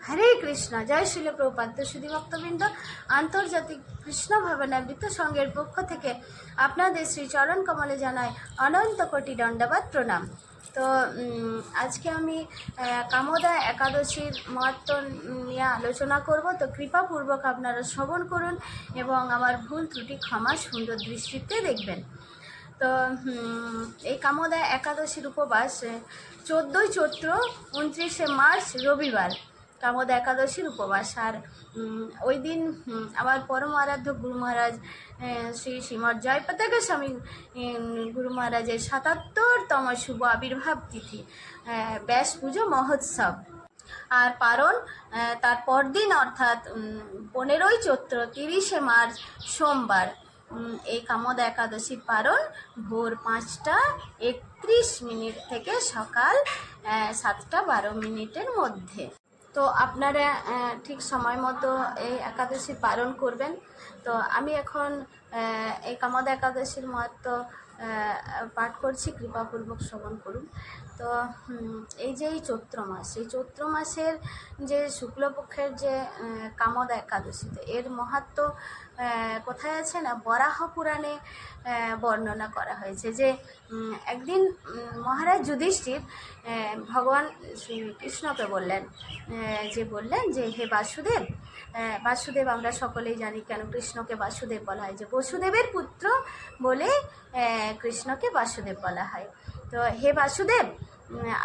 হরে কৃষ্ণ। জয় শিল প্রভুপাদ। তো সুধী ভক্তবৃন্দ, আন্তর্জাতিক কৃষ্ণ ভাবনাবৃত্ত সংঘের পক্ষ থেকে আপনাদের শ্রী চরণ কমলে জানাই অনন্ত কোটি দণ্ডবাদ প্রণাম। তো আজকে আমি কামদা একাদশীর মহত্ব নিয়ে আলোচনা করব। তো কৃপাপূর্বক আপনারা শ্রবণ করুন এবং আমার ভুল ত্রুটি ক্ষমা সুন্দর দৃষ্টিতে দেখবেন। তো এই কামদা একাদশীর উপবাস 14ই চৈত্র 29শে মার্চ রবিবার কামদা একাদশীর উপবাস। আর ওই দিন আমার পরম আরাধ্য গুরু মহারাজ শ্রী শ্রীমৎ জয়পতাকা স্বামী গুরু মহারাজের 77তম শুভ আবির্ভাব তিথি, ব্যাস পুজো মহোৎসব। আর পারণ তার পরদিন অর্থাৎ 15ই চৈত্র 30শে মার্চ সোমবার। এই কামদা একাদশীর পারণ ভোর 5টা 31 মিনিট থেকে সকাল 7টা 12 মিনিটের মধ্যে। তো আপনারা ঠিক সময় মতো এই একাদশী পালন করবেন। তো আমি এখন এই কামদা একাদশীর মাহাত্ম্য পাঠ করছি, কৃপাপূর্বক শ্রবণ করুন। তো এই যে এই চৈত্র মাস, এই চৈত্র মাসের যে শুক্লপক্ষের যে কামদা একাদশীতে এর মাহাত্ম্য কোথায় আছে না, বরাহ পুরাণে বর্ণনা করা হয়েছে যে একদিন মহারাজ যুধিষ্ঠির ভগবান শ্রীকৃষ্ণকে বললেন যে হে বাসুদেব, বাসুদেব আমরা সকলেই জানি কেন কৃষ্ণকে বাসুদেব বলা হয়, যে বসুদেবের পুত্র বলে কৃষ্ণকে বাসুদেব বলা হয়। তো হে বাসুদেব,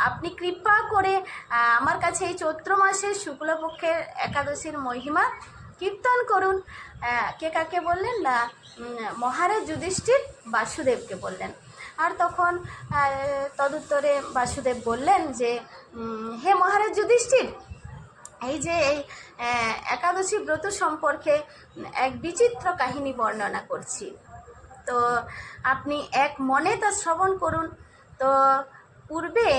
আপনি কৃপা করে আমার কাছে এই চৈত্র মাসের শুক্লপক্ষের একাদশীর মহিমা কীর্তন করুন। কে কাকে বললেন না, মহারাজ যুধিষ্ঠির বাসুদেবকে বললেন। আর তখন তদুত্তরে বাসুদেব বললেন যে হে মহারাজ যুধিষ্ঠির, এই যে এই একাদশী ব্রত সম্পর্কে এক বিচিত্র কাহিনী বর্ণনা করছি, তো আপনি এক মনে তা শ্রবণ করুন। তো পূর্বে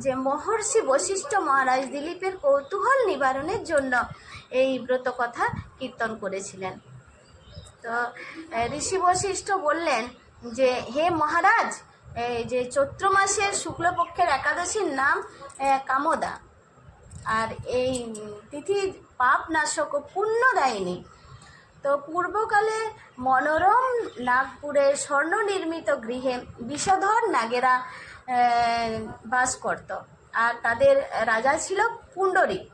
যে মহর্ষি বশিষ্ঠ মহারাজ দিলীপের কৌতূহল নিবারণের জন্য এই ব্রত কথা কীর্তন করেছিলেন। তো ঋষি বশিষ্ঠ বললেন যে হে মহারাজ, এই যে চৈত্র মাসের শুক্লপক্ষের একাদশীর নাম কামদা, আর এই তিথি পাপ নাশক ও পুণ্যদায়িনী। তো পূর্বকালে মনোরম নাগপুরের স্বর্ণ নির্মিত গৃহে বিষধর নাগেরা বাস করত, আর তাদের রাজা ছিল পুণ্ডরীক।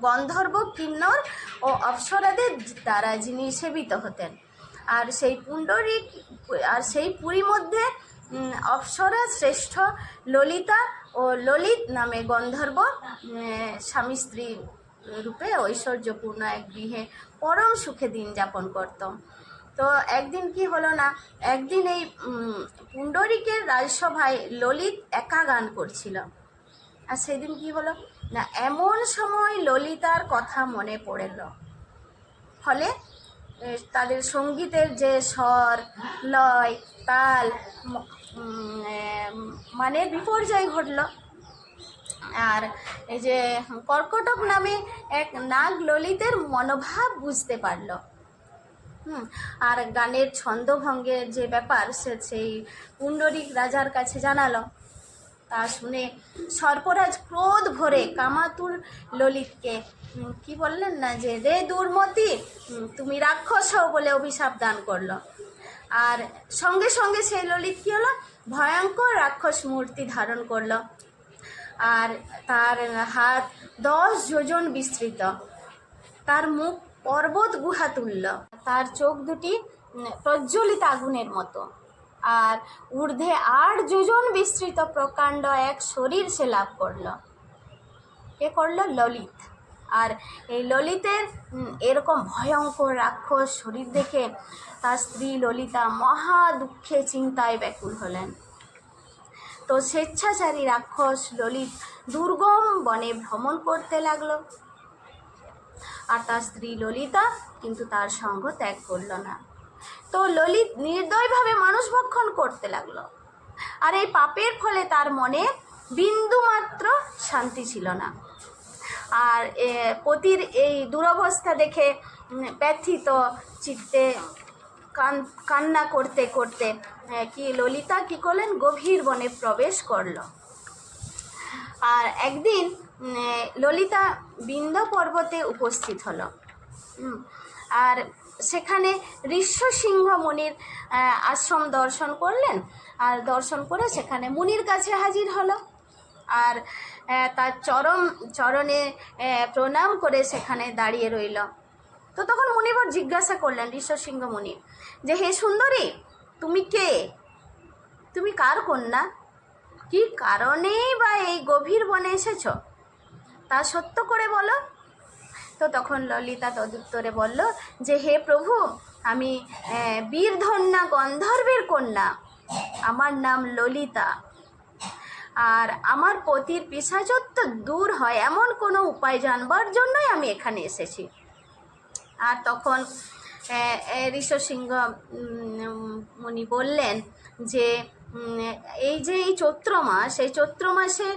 গন্ধর্ব, কিন্নর ও অপ্সরাদের দ্বারা যিনি সেবিত হতেন। আর সেই পুণ্ডরীক আর সেই পুরীর মধ্যে অপ্সরা শ্রেষ্ঠ ললিতা ও ললিত নামে গন্ধর্ব স্বামী স্ত্রী রূপে ঐশ্বর্যপূর্ণ এক গৃহে পরম সুখে দিন যাপন করত। তো একদিন কি হলো না, একদিন এই পুণ্ডরীকের রাজসভায় ললিত একা গান করছিল। আর সেদিন কি হলো না, এমন সময় ললিতার কথা মনে পড়ল, ফলে তাদের সঙ্গীতের যে স্বর, লয়, তাল মানে বিপর্যয় ঘটল। আর এই যে কর্কটক নামে এক নাগ ললিতের মনোভাব বুঝতে পারল। আর গানের ছন্দভঙ্গের যে ব্যাপার সেই পুণ্ডরীক রাজার কাছে জানালো। তা শুনে সর্পরাজ ক্রোধ ভরে কামাতুর ললিতকে কি বললেন না, যে রে দুর্মতি, তুমি রাক্ষস হও বলে অভিশাপ দান করলো। আর সঙ্গে সঙ্গে সেই ললিত কি হলো, ভয়ঙ্কর রাক্ষস মূর্তি ধারণ করলো। আর তার হাত 10 যোজন বিস্তৃত, তার মুখ পর্বত গুহা তুল্য, তার চোখ দুটি প্রজ্বলিত আগুনের মতো, আর ঊর্ধ্বে 8 যোজন বিস্তৃত প্রকাণ্ড এক শরীর সে লাভ করলো। কে করলো? ললিত। আর এই ললিতের এরকম ভয়ঙ্কর রাক্ষস শরীর দেখে তার স্ত্রী ললিতা মহা দুঃখে চিন্তায় ব্যাকুল হলেন। তো স্বেচ্ছাচারী রাক্ষস ললিত দুর্গম বনে ভ্রমণ করতে লাগলো। আর তার স্ত্রী ললিতা কিন্তু তার সঙ্গ ত্যাগ করল না। তো ললিত নির্দয়ভাবে মানুষ ভক্ষণ করতে লাগলো। আর এই পাপের ফলে তার মনে বিন্দুমাত্র শান্তি ছিল না। আর পতির এই দুরবস্থা দেখে ব্যথিত চিত্তে কান্না করতে করতে কি ললিতা কি করলেন, গভীর বনে প্রবেশ করল। আর একদিন ললিতা বিন্ধ্য পর্বতে উপস্থিত হলো। আর সেখানে ঋষ্যসিংহ মুনির আশ্রম দর্শন করলেন, আর দর্শন করে সেখানে মুনির কাছে হাজির হলো, আর তার চরণে প্রণাম করে সেখানে দাঁড়িয়ে রইল। তো তখন মুনিবর জিজ্ঞাসা করলেন ঋষ্যসিংহ মুনি যে, হে সুন্দরী, তুমি কে? তুমি কার কন্যা? কি কারণেই বা এই গভীর বনে এসেছ? তা সত্য করে বলো। তো তখন ললিতা তদুত্তরে বলল যে, হে প্রভু, আমি বীরধন্যা গন্ধর্বের কন্যা, আমার নাম ললিতা, আর আমার পতির পিশাচত্ব দূর হয় এমন কোনো উপায় জানবার জন্যই আমি এখানে এসেছি। আর তখন ঋষ্যসিংহ মুনি বললেন যে, এই যে এই চৈত্র মাস, এই চৈত্র মাসে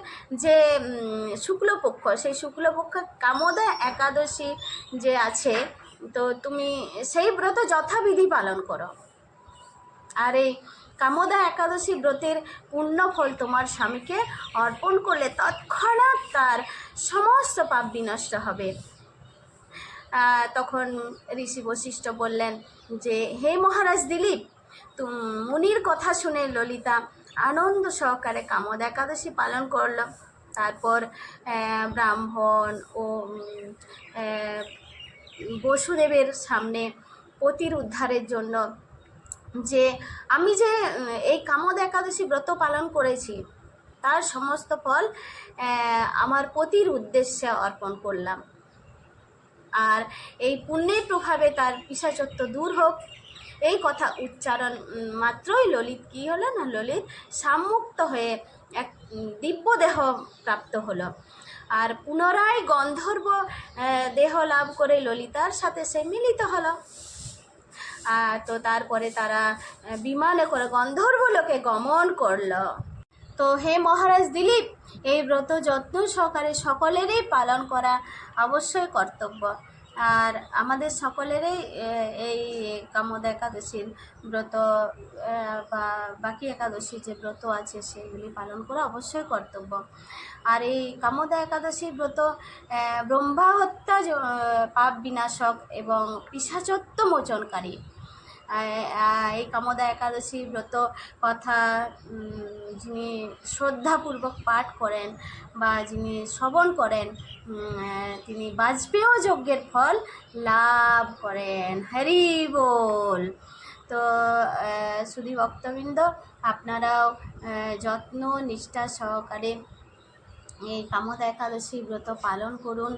যে শুক্লপক্ষ, সেই শুক্লপক্ষ কামোদা একাদশী যে আছে, তো তুমি সেই ব্রত যথাবিধি পালন করো। আর এই কামোদা একাদশী ব্রতের পুণ্যফল তোমার স্বামীকে অর্পণ করলে তৎক্ষণাৎ তার সমস্ত পাপ বিনষ্ট হবে। তখন ঋষি বশিষ্ঠ বললেন যে, হে মহারাজ দিলীপ, মুনির কথা শুনে ললিতা আনন্দ সহকারে কামোদা একাদশী পালন করল। তারপর ব্রাহ্মণ ও বসুদেবের সামনে পতির উদ্ধারের জন্য যে আমি যে এই কামোদা একাদশী ব্রত পালন করেছি, তার সমস্ত ফল আমার পতির উদ্দেশ্যে অর্পণ করলাম, আর এই পুণ্যের প্রভাবে তার পিশাচত্ব দূর হোক। এই কথা উচ্চারণ মাত্রই ললিত কী হলো না, ললিত সাম্মুক্ত হয়ে এক দিব্য দেহ প্রাপ্ত হলো, আর পুনরায় গন্ধর্ব দেহ লাভ করে ললিতার সাথে সে মিলিত হলো। তো তারপরে তারা বিমানে করে গন্ধর্ব লোকে গমন করলো। তো হে মহারাজ দিলীপ, এই ব্রত যত্ন সহকারে সকলেরই পালন করা অবশ্যই কর্তব্য, আর আমাদের সকলেরই এই কামোদা একাদশীর ব্রত বা বাকি একাদশী যে ব্রত আছে সেগুলি পালন করা অবশ্যই কর্তব্য। আর এই কামোদা একাদশীর ব্রত ব্রহ্মা হত্যা পাপ বিনাশক এবং পিশাচত্ব মোচনকারী। এই কামোদা একাদশীর ব্রত কথা যিনি শ্রদ্ধাপূর্বক পাঠ করেন বা যিনি শ্রবণ করেন, তিনি বাজপেয় যজ্ঞের ফল লাভ করেন। হরি বল। তো শুধু ভক্তবৃন্দ, আপনারাও যত্ন নিষ্ঠা সহকারে এই কামোদা একাদশী ব্রত পালন করুন।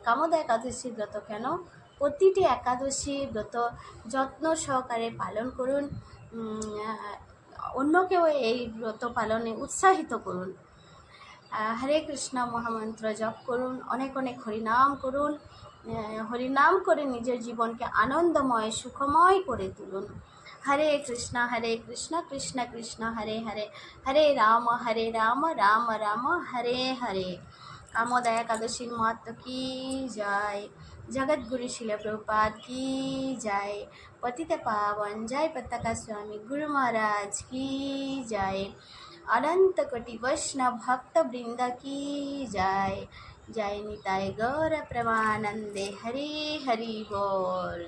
কামোদা একাদশী ব্রত কেন, প্রতিটি একাদশী ব্রত যত্ন সহকারে পালন করুন, অন্যকেও এই ব্রত পালনে উৎসাহিত করুন। হরে কৃষ্ণ মহামন্ত্র জপ করুন, অনেক অনেক হরিনাম করুন, হরিনাম করে নিজের জীবনকে আনন্দময় সুখময় করে তুলুন। হরে কৃষ্ণ কৃষ্ণ কৃষ্ণ হরে হরে, হরে রাম রাম রাম হরে হরে। কামোদা একাদশীর মাহাত্ম্য কি জয়। जगद्गुरु शिल प्रभुपाद की जय। पतित पावन जय पताका स्वामी गुरु महाराज की जय। अनंत कोटि वैष्णव भक्त वृंद की जय। जय निताय गौर प्रेमानंदे हरि हरि बोल।